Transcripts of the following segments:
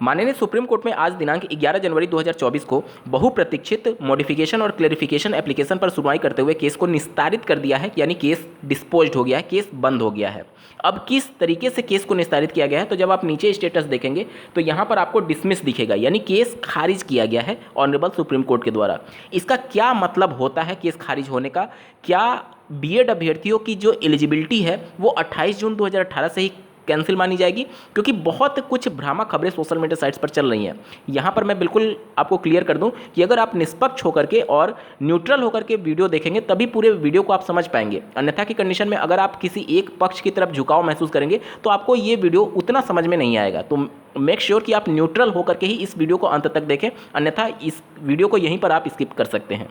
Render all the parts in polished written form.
माननीय supreme court में आज दिनांक 11 जनवरी 2024 को बहुप्रतीक्षित मॉडिफिकेशन और क्लेरिफिकेशन एप्लीकेशन पर सुनवाई करते हुए केस को निस्तारित कर दिया है, यानी केस डिस्पोज्ड हो गया है, केस बंद हो गया है। अब किस तरीके से केस को निस्तारित किया गया है, तो जब आप नीचे स्टेटस देखेंगे तो यहाँ पर आपको डिसमिस दिखेगा, यानी केस खारिज किया गया है ऑनरेबल सुप्रीम कोर्ट के द्वारा। इसका क्या मतलब होता है केस खारिज होने का? क्या बीएड अभ्यर्थियों की जो एलिजिबिलिटी है वो 28 जून 2018 से ही कैंसिल मानी जाएगी? क्योंकि बहुत कुछ भ्रामक खबरें सोशल मीडिया साइट्स पर चल रही हैं। यहाँ पर मैं बिल्कुल आपको क्लियर कर दूं कि अगर आप निष्पक्ष होकर के और न्यूट्रल होकर के वीडियो देखेंगे तभी पूरे वीडियो को आप समझ पाएंगे। अन्यथा की कंडीशन में अगर आप किसी एक पक्ष की तरफ झुकाव महसूस करेंगे तो आपको ये वीडियो उतना समझ में नहीं आएगा। तो मेक श्योर कि आप न्यूट्रल होकर के ही इस वीडियो को अंत तक देखें, अन्यथा इस वीडियो को यहीं पर आप स्किप कर सकते हैं।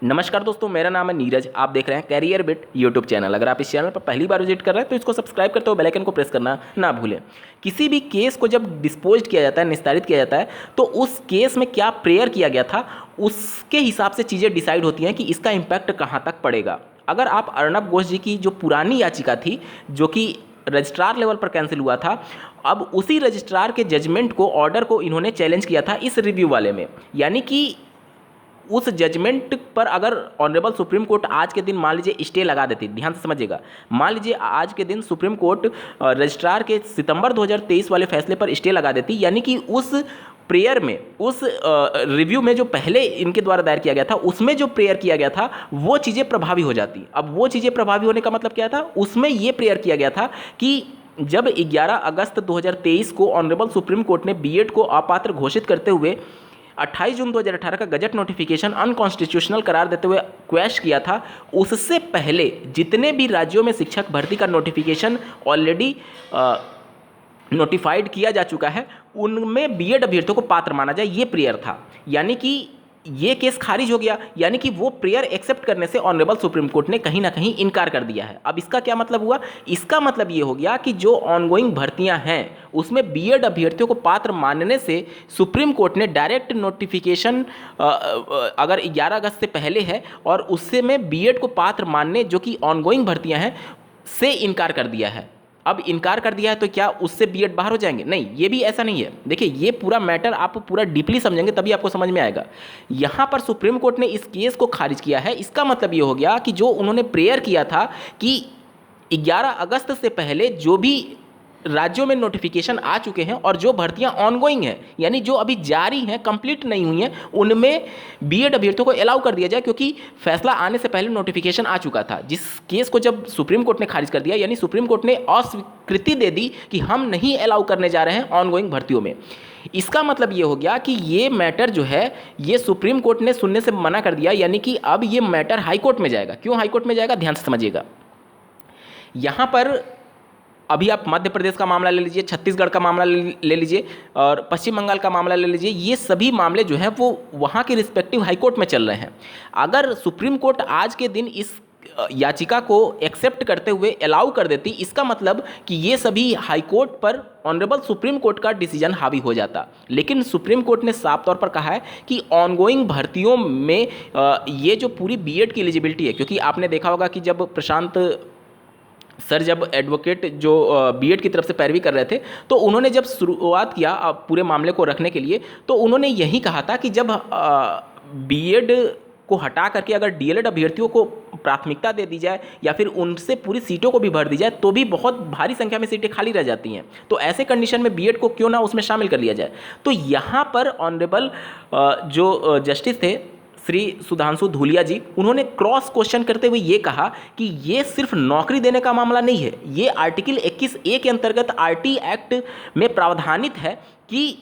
नमस्कार दोस्तों, मेरा नाम है नीरज। आप देख रहे हैं कैरियर बिट यूट्यूब चैनल। अगर आप इस चैनल पर पहली बार विजिट कर रहे हैं तो इसको सब्सक्राइब करते हुए बेल आइकन को प्रेस करना ना भूलें। किसी भी केस को जब डिस्पोज किया जाता है, निस्तारित किया जाता है, तो उस केस में क्या प्रेयर किया गया था उसके हिसाब से चीज़ें डिसाइड होती हैं कि इसका इम्पैक्ट कहाँ तक पड़ेगा। अगर आप अर्नब घोष जी की जो पुरानी याचिका थी जो कि रजिस्ट्रार लेवल पर कैंसिल हुआ था, अब उसी रजिस्ट्रार के जजमेंट को, ऑर्डर को इन्होंने चैलेंज किया था इस रिव्यू वाले में। यानी कि उस जजमेंट पर अगर ऑनरेबल सुप्रीम कोर्ट आज के दिन मान लीजिए स्टे लगा देती, ध्यान से समझिएगा, मान लीजिए आज के दिन सुप्रीम कोर्ट रजिस्ट्रार के सितंबर 2023 वाले फैसले पर स्टे लगा देती, यानी कि उस प्रेयर में, उस रिव्यू में जो पहले इनके द्वारा दायर किया गया था उसमें जो प्रेयर किया गया था वो चीज़ें प्रभावी हो जाती। अब वो चीज़ें प्रभावी होने का मतलब क्या था? उसमें ये प्रेयर किया गया था कि जब 11 अगस्त 2023 को ऑनरेबल सुप्रीम कोर्ट ने बीएड को अपात्र घोषित करते हुए 28 जून 2018 का गजट नोटिफिकेशन अनकॉन्स्टिट्यूशनल करार देते हुए क्वैश किया था, उससे पहले जितने भी राज्यों में शिक्षक भर्ती का नोटिफिकेशन ऑलरेडी नोटिफाइड किया जा चुका है उनमें बीएड अभ्यर्थियों को पात्र माना जाए, ये प्रेयर था। यानी कि ये केस खारिज हो गया, यानी कि वो प्रेयर एक्सेप्ट करने से ऑनरेबल सुप्रीम कोर्ट ने कहीं ना कहीं इनकार कर दिया है। अब इसका क्या मतलब हुआ? इसका मतलब ये हो गया कि जो ऑनगोइंग भर्तियां हैं उसमें बीएड अभ्यर्थियों को पात्र मानने से सुप्रीम कोर्ट ने डायरेक्ट नोटिफिकेशन अगर 11 अगस्त से पहले है और उससे में बीएड को पात्र मानने जो कि ऑनगोइंग भर्तियां हैं से इनकार कर दिया है। अब इनकार कर दिया है तो क्या उससे बीएड बाहर हो जाएंगे? नहीं, ये भी ऐसा नहीं है। देखिए, ये पूरा मैटर आप पूरा डीपली समझेंगे तभी आपको समझ में आएगा। यहाँ पर सुप्रीम कोर्ट ने इस केस को खारिज किया है। इसका मतलब ये हो गया कि जो उन्होंने प्रेयर किया था कि 11 अगस्त से पहले जो भी राज्यों में नोटिफिकेशन आ चुके हैं और जो भर्तियां ऑनगोइंग हैं, यानी जो अभी जारी हैं, कंप्लीट नहीं हुई हैं, उनमें बीएड अभ्यर्थियों को अलाउ कर दिया जाए, क्योंकि फैसला आने से पहले नोटिफिकेशन आ चुका था। जिस केस को जब सुप्रीम कोर्ट ने खारिज कर दिया, यानी सुप्रीम कोर्ट ने अस्वीकृति दे दी कि हम नहीं अलाउ करने जा रहे हैं ऑनगोइंग भर्तियों में। इसका मतलब ये हो गया कि ये मैटर जो है ये सुप्रीम कोर्ट ने सुनने से मना कर दिया, यानी कि अब ये मैटर हाई कोर्ट में जाएगा। क्यों हाई कोर्ट में जाएगा? ध्यान से समझिएगा। यहाँ पर अभी आप मध्य प्रदेश का मामला ले लीजिए, छत्तीसगढ़ का मामला ले लीजिए और पश्चिम बंगाल का मामला ले लीजिए, ये सभी मामले जो हैं वो वहाँ के रिस्पेक्टिव हाई कोर्ट में चल रहे हैं। अगर सुप्रीम कोर्ट आज के दिन इस याचिका को एक्सेप्ट करते हुए अलाउ कर देती, इसका मतलब कि ये सभी हाई कोर्ट पर ऑनरेबल सुप्रीम कोर्ट का डिसीजन हावी हो जाता। लेकिन सुप्रीम कोर्ट ने साफ तौर पर कहा है कि ऑनगोइंग भर्तियों में ये जो पूरी बीएड की एलिजिबिलिटी है, क्योंकि आपने देखा होगा कि जब प्रशांत सर जब एडवोकेट जो बीएड की तरफ से पैरवी कर रहे थे तो उन्होंने जब शुरुआत किया पूरे मामले को रखने के लिए, तो उन्होंने यही कहा था कि जब बीएड को हटा करके अगर डीएलएड अभ्यर्थियों को प्राथमिकता दे दी जाए या फिर उनसे पूरी सीटों को भी भर दी जाए तो भी बहुत भारी संख्या में सीटें खाली रह जाती हैं। तो ऐसे कंडीशन में बीएड को क्यों ना उसमें शामिल कर लिया जाए। तो यहाँ पर ऑनरेबल जो जस्टिस थे श्री सुधांशु धूलिया जी, उन्होंने क्रॉस क्वेश्चन करते हुए ये कहा कि ये सिर्फ नौकरी देने का मामला नहीं है, ये आर्टिकल 21A के अंतर्गत आरटी एक्ट में प्रावधानित है कि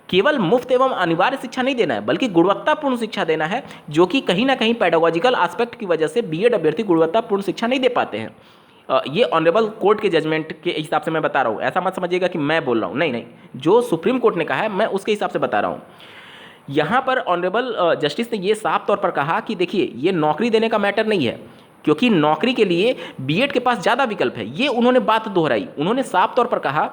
केवल मुफ्त एवं अनिवार्य शिक्षा नहीं देना है बल्कि गुणवत्तापूर्ण शिक्षा देना है, जो कि कहीं ना कहीं पेडागोजिकल एस्पेक्ट की वजह से बीएड अभ्यर्थी गुणवत्तापूर्ण शिक्षा नहीं दे पाते हैं। ये ऑनरेबल कोर्ट के जजमेंट के हिसाब से मैं बता रहा हूँ, ऐसा मत समझिएगा कि मैं बोल रहा हूँ, नहीं, जो सुप्रीम कोर्ट ने कहा है मैं उसके हिसाब से बता रहा हूँ। यहाँ पर ऑनरेबल जस्टिस ने ये साफ तौर पर कहा कि देखिए, ये नौकरी देने का मैटर नहीं है, क्योंकि नौकरी के लिए बीएड के पास ज़्यादा विकल्प है। ये उन्होंने बात दोहराई। उन्होंने साफ तौर पर कहा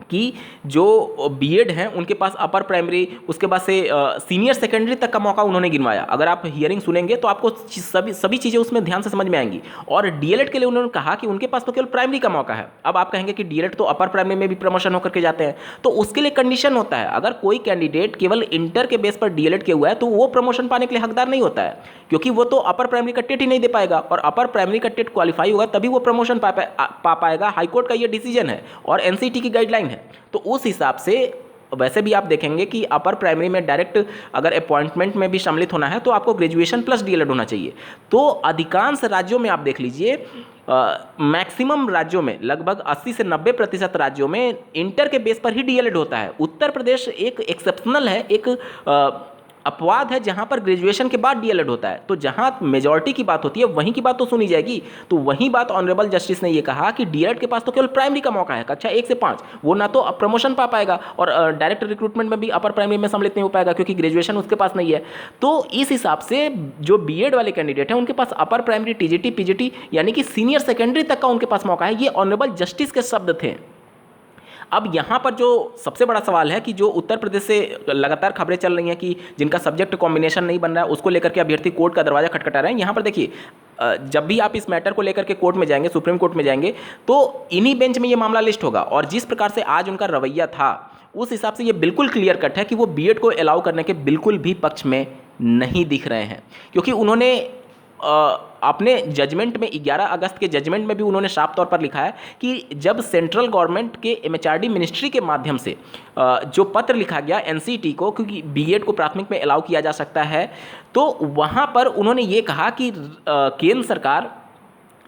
कि जो बीएड हैं उनके पास अपर प्राइमरी, उसके बाद से सीनियर सेकेंडरी तक का मौका उन्होंने गिनवाया। अगर आप हियरिंग सुनेंगे तो आपको सभी चीज़ें उसमें ध्यान से समझ में आएंगी। और डीएलएड के लिए उन्होंने कहा कि उनके पास तो केवल प्राइमरी का मौका है। अब आप कहेंगे कि डीएलएड तो अपर प्राइमरी में भी प्रमोशन होकर के जाते हैं, तो उसके लिए कंडीशन होता है। अगर कोई कैंडिडेट केवल इंटर के बेस पर डीएलएड किया हुआ है तो वो प्रमोशन पाने के लिए हकदार नहीं होता है, क्योंकि वो तो अपर प्राइमरी का टेट ही नहीं दे पाएगा, और अपर प्राइमरी का टेट क्वालिफाई होगा तभी वो प्रमोशन पा पाएगा। हाईकोर्ट का ये डिसीजन है और एनसीटी की गाइडलाइन है। तो उस हिसाब से वैसे भी आप देखेंगे कि अपर प्राइमरी में डायरेक्ट अगर अपॉइंटमेंट में भी सम्मिलित होना है तो आपको ग्रेजुएशन प्लस डीएलएड होना चाहिए। तो अधिकांश राज्यों में आप देख लीजिए, मैक्सिमम राज्यों में लगभग 80 से 90% राज्यों में इंटर के बेस पर ही डीएलएड होता है। उत्तर प्रदेश एक एक्सेप्शनल है, एक अपवाद है जहां पर ग्रेजुएशन के बाद डीएलएड होता है। तो जहां मेजॉरिटी की बात होती है वहीं की बात तो सुनी जाएगी। तो वहीं बात ऑनरेबल जस्टिस ने ये कहा कि डीएलएड के पास तो केवल प्राइमरी का मौका है, कक्षा 1 से 5, वो ना तो प्रमोशन पा पाएगा और डायरेक्ट रिक्रूटमेंट में भी अपर प्राइमरी में सम्मिलित नहीं हो पाएगा क्योंकि ग्रेजुएशन उसके पास नहीं है। तो इस हिसाब से जो बीएड वाले कैंडिडेट हैं उनके पास अपर प्राइमरी, टीजीटी, पीजीटी यानी कि सीनियर सेकेंडरी तक का उनके पास मौका है। ये ऑनरेबल जस्टिस के शब्द थे। अब यहाँ पर जो सबसे बड़ा सवाल है कि जो उत्तर प्रदेश से लगातार खबरें चल रही हैं कि जिनका सब्जेक्ट कॉम्बिनेशन नहीं बन रहा है उसको लेकर के अभ्यर्थी कोर्ट का दरवाजा खटखटा रहे हैं। यहाँ पर देखिए, जब भी आप इस मैटर को लेकर के कोर्ट में जाएंगे, सुप्रीम कोर्ट में जाएंगे, तो इन्हीं बेंच में ये मामला लिस्ट होगा। और जिस प्रकार से आज उनका रवैया था उस हिसाब से ये बिल्कुल क्लियर कट है कि वो बीएड को अलाउ करने के बिल्कुल भी पक्ष में नहीं दिख रहे हैं, क्योंकि उन्होंने अपने जजमेंट में 11 अगस्त के जजमेंट में भी उन्होंने साफ तौर पर लिखा है कि जब सेंट्रल गवर्नमेंट के एमएचआरडी मिनिस्ट्री के माध्यम से जो पत्र लिखा गया एनसीटी को, क्योंकि बीएड को प्राथमिक में अलाउ किया जा सकता है, तो वहाँ पर उन्होंने ये कहा कि केंद्र सरकार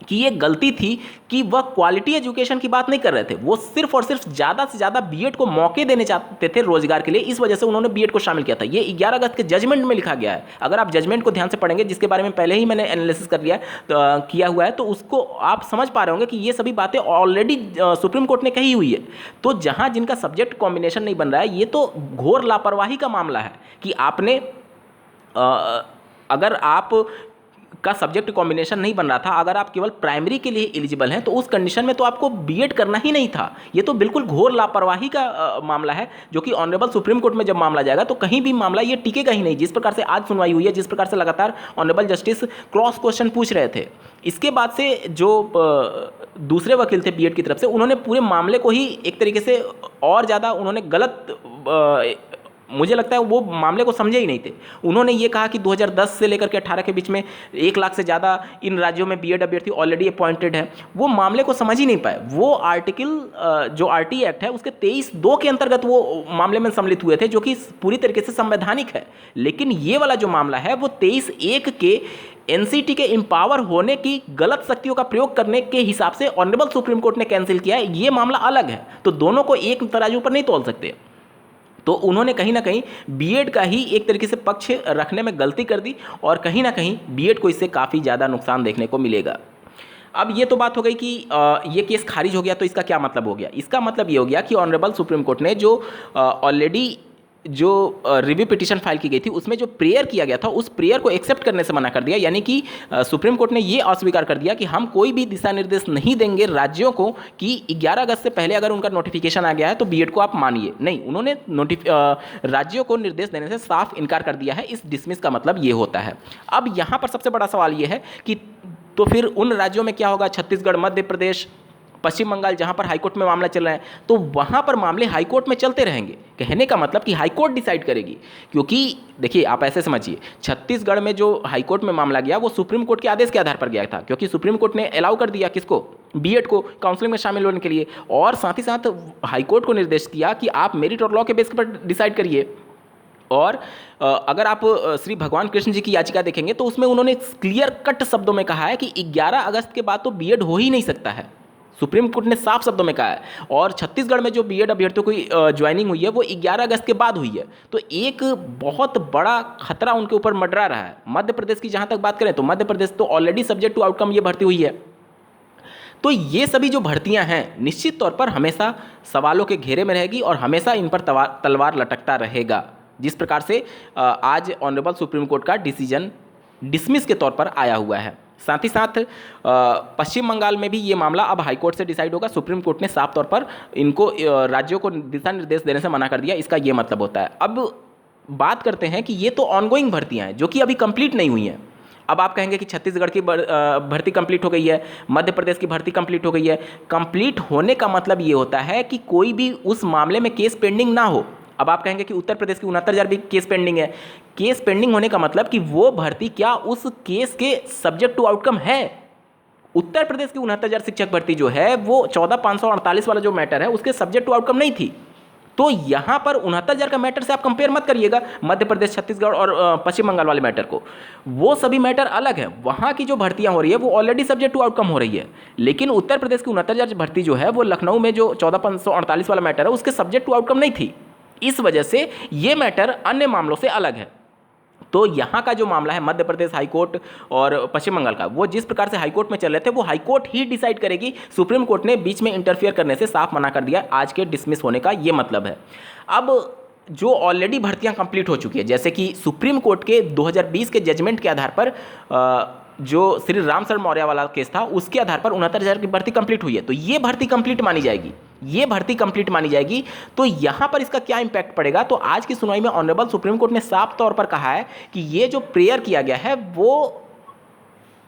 कि ये गलती थी कि वह क्वालिटी एजुकेशन की बात नहीं कर रहे थे, वो सिर्फ और सिर्फ ज़्यादा से ज़्यादा बीएड को मौके देने चाहते थे रोजगार के लिए। इस वजह से उन्होंने बीएड को शामिल किया था। ये 11 अगस्त के जजमेंट में लिखा गया है। अगर आप जजमेंट को ध्यान से पढ़ेंगे, जिसके बारे में पहले ही मैंने एनालिसिस कर लिया किया हुआ है, तो उसको आप समझ पा रहे होंगे कि ये सभी बातें ऑलरेडी सुप्रीम कोर्ट ने कही हुई है। तो जहाँ जिनका सब्जेक्ट कॉम्बिनेशन नहीं बन रहा है, ये तो घोर लापरवाही का मामला है कि आपने अगर आप का सब्जेक्ट कॉम्बिनेशन नहीं बन रहा था, अगर आप केवल प्राइमरी के लिए एलिजिबल हैं, तो उस कंडीशन में तो आपको बीएड करना ही नहीं था। ये तो बिल्कुल घोर लापरवाही का मामला है, जो कि ऑनरेबल सुप्रीम कोर्ट में जब मामला जाएगा तो कहीं भी मामला ये टिकेगा ही नहीं। जिस प्रकार से आज सुनवाई हुई है, जिस प्रकार से लगातार ऑनरेबल जस्टिस क्रॉस क्वेश्चन पूछ रहे थे, इसके बाद से जो दूसरे वकील थे बीएड की तरफ से, उन्होंने पूरे मामले को ही एक तरीके से और ज़्यादा उन्होंने गलत, मुझे लगता है वो मामले को समझे ही नहीं थे। उन्होंने ये कहा कि 2010 से लेकर के 18 के बीच में 1 लाख से ज़्यादा इन राज्यों में बीएड अभ्यर्थी ऑलरेडी अपॉइंटेड हैं। वो मामले को समझ ही नहीं पाए। वो आर्टिकल जो आरटी एक्ट है उसके 23(2) के अंतर्गत वो मामले में सम्मिलित हुए थे, जो कि पूरी तरीके से संवैधानिक है। लेकिन ये वाला जो मामला है वो 23(1) के एनसीटी के एम्पावर होने की गलत शक्तियों का प्रयोग करने के हिसाब से ऑनरेबल सुप्रीम कोर्ट ने कैंसिल किया है। ये मामला अलग है, तो दोनों को एक तराजू पर नहीं तोल सकते। तो उन्होंने कहीं ना कहीं बीएड का ही एक तरीके से पक्ष रखने में गलती कर दी और कहीं ना कहीं बीएड को इससे काफ़ी ज़्यादा नुकसान देखने को मिलेगा। अब ये तो बात हो गई कि ये केस खारिज हो गया, तो इसका क्या मतलब हो गया? इसका मतलब ये हो गया कि ऑनरेबल सुप्रीम कोर्ट ने जो ऑलरेडी जो रिव्यू पिटीशन फाइल की गई थी उसमें जो प्रेयर किया गया था उस प्रेयर को एक्सेप्ट करने से मना कर दिया। यानी कि सुप्रीम कोर्ट ने ये अस्वीकार कर दिया कि हम कोई भी दिशा निर्देश नहीं देंगे राज्यों को कि 11 अगस्त से पहले अगर उनका नोटिफिकेशन आ गया है तो बीएड को आप मानिए। नहीं, उन्होंने राज्यों को निर्देश देने से साफ इनकार कर दिया है। इस डिसमिस का मतलब ये होता है। अब यहाँ पर सबसे बड़ा सवाल ये है कि तो फिर उन राज्यों में क्या होगा? छत्तीसगढ़, मध्य प्रदेश, पश्चिम बंगाल, जहां पर हाईकोर्ट में मामला चल रहा है, तो वहां पर मामले हाईकोर्ट में चलते रहेंगे। कहने का मतलब कि हाईकोर्ट डिसाइड करेगी। क्योंकि देखिए, आप ऐसे समझिए, छत्तीसगढ़ में जो हाईकोर्ट में मामला गया वो सुप्रीम कोर्ट के आदेश के आधार पर गया था, क्योंकि सुप्रीम कोर्ट ने अलाउ कर दिया किसको? बीएड को काउंसलिंग में शामिल होने के लिए, और साथ ही साथ हाईकोर्ट को निर्देश किया कि आप मेरिट और लॉ के बेस पर डिसाइड करिए। और अगर आप श्री भगवान कृष्ण जी की याचिका देखेंगे तो उसमें उन्होंने क्लियर कट शब्दों में कहा है कि 11 अगस्त के बाद तो बीएड हो ही नहीं सकता है। सुप्रीम कोर्ट ने साफ शब्दों में कहा है। और छत्तीसगढ़ में जो बीएड अभ्यर्थियों की ज्वाइनिंग हुई है वो 11 अगस्त के बाद हुई है। तो एक बहुत बड़ा खतरा उनके ऊपर मंडरा रहा है। मध्य प्रदेश की जहाँ तक बात करें तो मध्य प्रदेश तो ऑलरेडी सब्जेक्ट टू आउटकम ये भर्ती हुई है। तो ये सभी जो भर्तियां हैं निश्चित तौर पर हमेशा सवालों के घेरे में रहेगी और हमेशा इन पर तलवार लटकता रहेगा। जिस प्रकार से आज ऑनरेबल सुप्रीम कोर्ट का डिसीजन डिसमिस के तौर पर आया हुआ है। साथ ही साथ पश्चिम बंगाल में भी ये मामला अब हाईकोर्ट से डिसाइड होगा। सुप्रीम कोर्ट ने साफ तौर पर इनको राज्यों को दिशा निर्देश देने से मना कर दिया, इसका ये मतलब होता है। अब बात करते हैं कि ये तो ऑनगोइंग भर्तियां हैं जो कि अभी कंप्लीट नहीं हुई हैं। अब आप कहेंगे कि छत्तीसगढ़ की भर्ती कंप्लीट हो गई है, मध्य प्रदेश की भर्ती कंप्लीट हो गई है। कंप्लीट होने का मतलब ये होता है कि कोई भी उस मामले में केस पेंडिंग ना हो। अब आप कहेंगे कि उत्तर प्रदेश की 69,000 भी केस पेंडिंग है। केस पेंडिंग होने का मतलब कि वो भर्ती क्या उस केस के सब्जेक्ट टू आउटकम है। उत्तर प्रदेश की 69,000 शिक्षक भर्ती जो है वो 14,548 वाला जो मैटर है उसके सब्जेक्ट टू आउटकम नहीं थी। तो यहां पर 69,000 का मैटर से आप कंपेयर मत करिएगा मध्य प्रदेश, छत्तीसगढ़ और पश्चिम बंगाल वाले मैटर को। वो सभी मैटर अलग है। वहां की जो भर्तियां हो रही है वो ऑलरेडी सब्जेक्ट टू आउटकम हो रही है। लेकिन उत्तर प्रदेश की 69,000 भर्ती जो है वो लखनऊ में जो 14,548 वाला मैटर है उसके सब्जेक्ट टू आउटकम नहीं थी। इस वजह से ये मैटर अन्य मामलों से अलग है। तो यहाँ का जो मामला है मध्य प्रदेश हाईकोर्ट और पश्चिम बंगाल का, वो जिस प्रकार से हाईकोर्ट में चल रहे थे वो हाईकोर्ट ही डिसाइड करेगी। सुप्रीम कोर्ट ने बीच में इंटरफियर करने से साफ मना कर दिया। आज के डिसमिस होने का ये मतलब है। अब जो ऑलरेडी भर्तियां कंप्लीट हो चुकी है, जैसे कि सुप्रीम कोर्ट के 2020 के जजमेंट के आधार पर जो श्री राम शरण मौर्य वाला केस था उसके आधार पर 69,000 की भर्ती कंप्लीट हुई है। तो ये भर्ती कंप्लीट मानी जाएगी, ये भर्ती कंप्लीट मानी जाएगी। तो यहां पर इसका क्या इंपैक्ट पड़ेगा? तो आज की सुनवाई में ऑनरेबल सुप्रीम कोर्ट ने साफ तौर पर कहा है कि ये जो प्रेयर किया गया है वो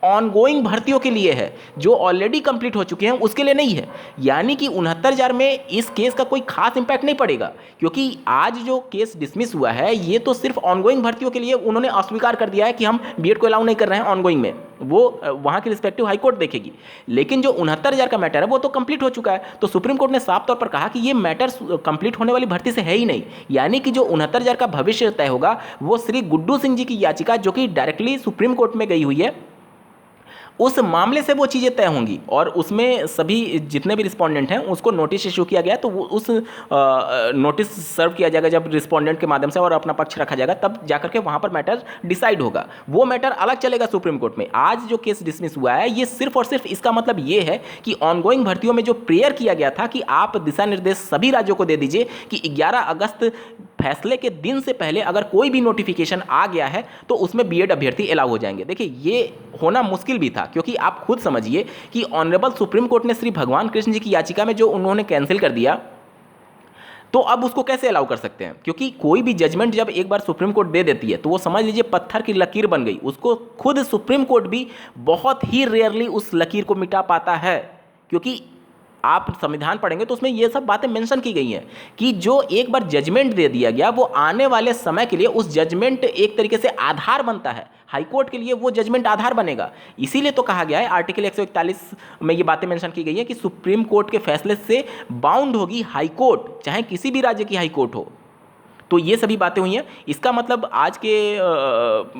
ऑनगोइंग भर्तियों के लिए है, जो ऑलरेडी कंप्लीट हो चुके हैं उसके लिए नहीं है। यानी कि 69,000 में इस केस का कोई खास इंपैक्ट नहीं पड़ेगा, क्योंकि आज जो केस डिसमिस हुआ है ये तो सिर्फ ऑनगोइंग भर्तियों के लिए उन्होंने अस्वीकार कर दिया है कि हम बीएड को अलाउ नहीं कर रहे हैं ऑनगोइंग में। वो वहाँ की रिस्पेक्टिव हाईकोर्ट देखेगी। लेकिन जो 69,000 का मैटर है वो तो कंप्लीट हो चुका है। तो सुप्रीम कोर्ट ने साफ तौर पर कहा कि ये मैटर कंप्लीट होने वाली भर्ती से है ही नहीं। यानी कि जो 69,000 का भविष्य तय होगा वो श्री गुड्डू सिंह जी की याचिका, जो कि डायरेक्टली सुप्रीम कोर्ट में गई हुई है, उस मामले से वो चीज़ें तय होंगी। और उसमें सभी जितने भी रिस्पोंडेंट हैं उसको नोटिस इशू किया गया, तो वो उस नोटिस सर्व किया जाएगा जब रिस्पोंडेंट के माध्यम से और अपना पक्ष रखा जाएगा, तब जाकर के वहाँ पर मैटर डिसाइड होगा। वो मैटर अलग चलेगा सुप्रीम कोर्ट में। आज जो केस डिसमिस हुआ है ये सिर्फ और सिर्फ इसका मतलब ये है कि ऑनगोइंग भर्तियों में जो प्रेयर किया गया था कि आप दिशा निर्देश सभी राज्यों को दे दीजिए कि 11 अगस्त फैसले के दिन से पहले अगर कोई भी नोटिफिकेशन आ गया है तो उसमें बीएड अभ्यर्थी अलाउ हो जाएंगे। देखिए ये होना मुश्किल भी था, क्योंकि आप खुद समझिए कि ऑनरेबल सुप्रीम कोर्ट ने श्री भगवान कृष्ण जी की याचिका में जो उन्होंने कैंसिल कर दिया, तो अब उसको कैसे अलाउ कर सकते हैं? क्योंकि कोई भी जजमेंट जब एक बार सुप्रीम कोर्ट दे देती है तो वो समझ लीजिए पत्थर की लकीर बन गई। उसको खुद सुप्रीम कोर्ट भी बहुत ही रेयरली उस लकीर को मिटा पाता है, क्योंकि आप संविधान पढ़ेंगे तो उसमें ये सब बातें मेंशन की गई हैं कि जो एक बार जजमेंट दे दिया गया वो आने वाले समय के लिए उस जजमेंट एक तरीके से आधार बनता है। हाईकोर्ट के लिए वो जजमेंट आधार बनेगा। इसीलिए तो कहा गया है, आर्टिकल 141 में ये बातें मेंशन की गई है कि सुप्रीम कोर्ट के फैसले से बाउंड होगी हाईकोर्ट, चाहे किसी भी राज्य की हाईकोर्ट हो। तो ये सभी बातें हुई हैं। इसका मतलब आज के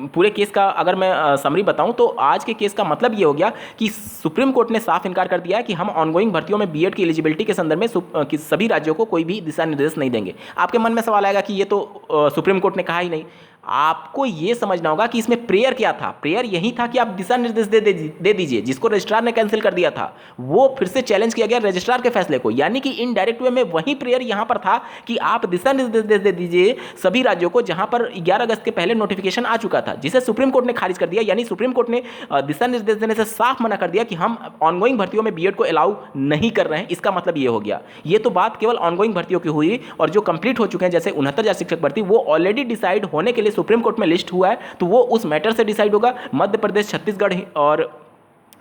पूरे केस का अगर मैं समरी बताऊं तो आज के केस का मतलब ये हो गया कि सुप्रीम कोर्ट ने साफ इनकार कर दिया है कि हम ऑनगोइंग भर्तियों में बीएड की एलिजिबिलिटी के संदर्भ में सभी राज्यों को कोई भी दिशा निर्देश नहीं देंगे। आपके मन में सवाल आएगा कि ये तो सुप्रीम कोर्ट ने कहा ही नहीं। आपको ये समझना होगा कि इसमें प्रेयर क्या था। प्रेयर यही था कि आप दिशा निर्देश दे दीजिए, जिसको रजिस्ट्रार ने कैंसिल कर दिया था। वो फिर से चैलेंज किया गया रजिस्ट्रार के फैसले को, यानी कि इनडायरेक्ट वे में वही प्रेयर यहां पर था कि आप दिशा निर्देश दे दीजिए सभी राज्यों को, जहां पर 11 अगस्त के पहले नोटिफिकेशन आ चुका था, जिसे सुप्रीम कोर्ट ने खारिज कर दिया। यानी सुप्रीम कोर्ट ने दिशा निर्देश देने से साफ मना कर दिया कि हम ऑनगोइंग भर्तियों में बीएड को अलाउ नहीं कर रहे हैं। इसका मतलब ये हो गया। ये तो बात केवल ऑनगोइंग भर्तियों की हुई, और जो कंप्लीट हो चुके हैं जैसे 69,000 शिक्षक भर्ती, वो ऑलरेडी डिसाइड होने के लिए सुप्रीम कोर्ट में लिस्ट हुआ है, तो वो उस मैटर से डिसाइड होगा। मध्य प्रदेश, छत्तीसगढ़ और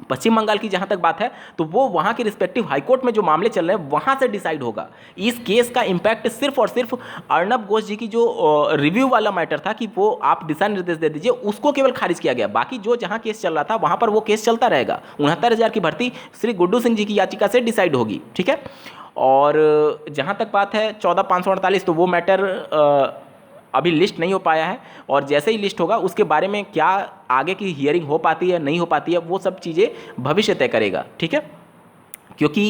पश्चिम बंगाल की जहां तक बात है तो वो वहां के रिस्पेक्टिव हाईकोर्ट में जो मामले चल रहे हैं वहां से डिसाइड होगा। इस केस का इंपैक्ट सिर्फ और सिर्फ अर्नब घोष जी की जो रिव्यू वाला मैटर था कि वो आप दिशा निर्देश दे दीजिए, उसको केवल खारिज किया गया। बाकी जो जहां केस चल रहा था वहां पर वो केस चलता रहेगा। 69,000 की भर्ती श्री गुड्डू सिंह जी की याचिका से डिसाइड होगी, ठीक है। और जहां तक बात है 14,548, तो वो मैटर अभी लिस्ट नहीं हो पाया है, और जैसे ही लिस्ट होगा उसके बारे में क्या आगे की हियरिंग हो पाती है नहीं हो पाती है वो सब चीज़ें भविष्य तय करेगा, ठीक है। क्योंकि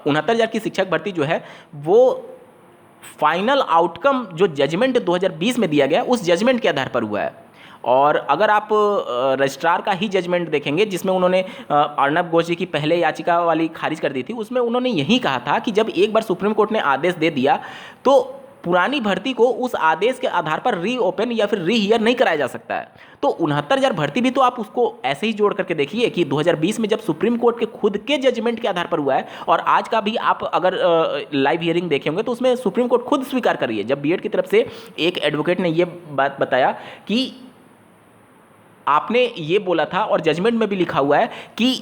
69,000 की शिक्षक भर्ती जो है वो फाइनल आउटकम जो जजमेंट 2020 में दिया गया उस जजमेंट के आधार पर हुआ है। और अगर आप रजिस्ट्रार का ही जजमेंट देखेंगे जिसमें उन्होंने अर्नब घोष जी की पहले याचिका वाली खारिज कर दी थी, उसमें उन्होंने यही कहा था कि जब एक बार सुप्रीम कोर्ट ने आदेश दे दिया तो पुरानी भर्ती को उस आदेश के आधार पर रीओपन या फिर रीहियर नहीं कराया जा सकता है। तो 69,000 भर्ती भी तो आप उसको ऐसे ही जोड़ करके देखिए कि 2020 में जब सुप्रीम कोर्ट के खुद के जजमेंट के आधार पर हुआ है, और आज का भी आप अगर लाइव हियरिंग देखे होंगे तो उसमें सुप्रीम कोर्ट खुद स्वीकार कर रही है, जब बीएड की तरफ से एक एडवोकेट ने ये बात बताया कि आपने ये बोला था और जजमेंट में भी लिखा हुआ है कि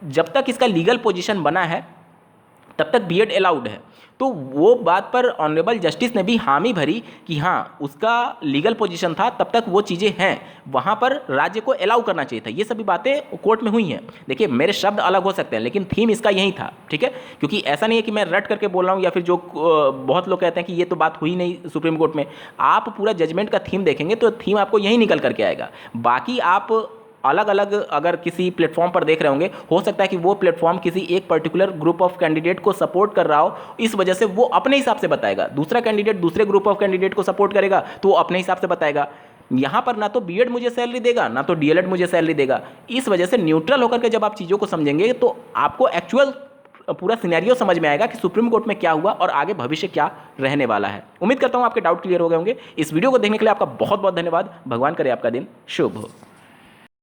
जब तक इसका लीगल पोजीशन बना है तब तक बीएड अलाउड है। तो वो बात पर ऑनरेबल जस्टिस ने भी हामी भरी कि हाँ, उसका लीगल पोजीशन था तब तक वो चीज़ें हैं, वहाँ पर राज्य को अलाउ करना चाहिए था। ये सभी बातें कोर्ट में हुई हैं। देखिए, मेरे शब्द अलग हो सकते हैं लेकिन थीम इसका यही था, ठीक है, क्योंकि ऐसा नहीं है कि मैं रट करके बोल रहा हूँ या फिर जो बहुत लोग कहते हैं कि ये तो बात हुई नहीं सुप्रीम कोर्ट में। आप पूरा जजमेंट का थीम देखेंगे तो थीम आपको यही निकल करके आएगा। बाकी आप अलग अलग अगर किसी प्लेटफॉर्म पर देख रहे होंगे, हो सकता है कि वो प्लेटफॉर्म किसी एक पर्टिकुलर ग्रुप ऑफ कैंडिडेट को सपोर्ट कर रहा हो, इस वजह से वो अपने हिसाब से बताएगा। दूसरा कैंडिडेट दूसरे ग्रुप ऑफ कैंडिडेट को सपोर्ट करेगा तो वो अपने हिसाब से बताएगा। यहाँ पर ना तो बीएड मुझे सैलरी देगा ना तो डीएलएड मुझे सैलरी देगा। इस वजह से न्यूट्रल होकर के जब आप चीज़ों को समझेंगे तो आपको एक्चुअल पूरा सिनेरियो समझ में आएगा कि सुप्रीम कोर्ट में क्या हुआ और आगे भविष्य क्या रहने वाला है। उम्मीद करता हूँ आपके डाउट क्लियर हो गए होंगे। इस वीडियो को देखने के लिए आपका बहुत बहुत धन्यवाद। भगवान करे आपका दिन शुभ हो।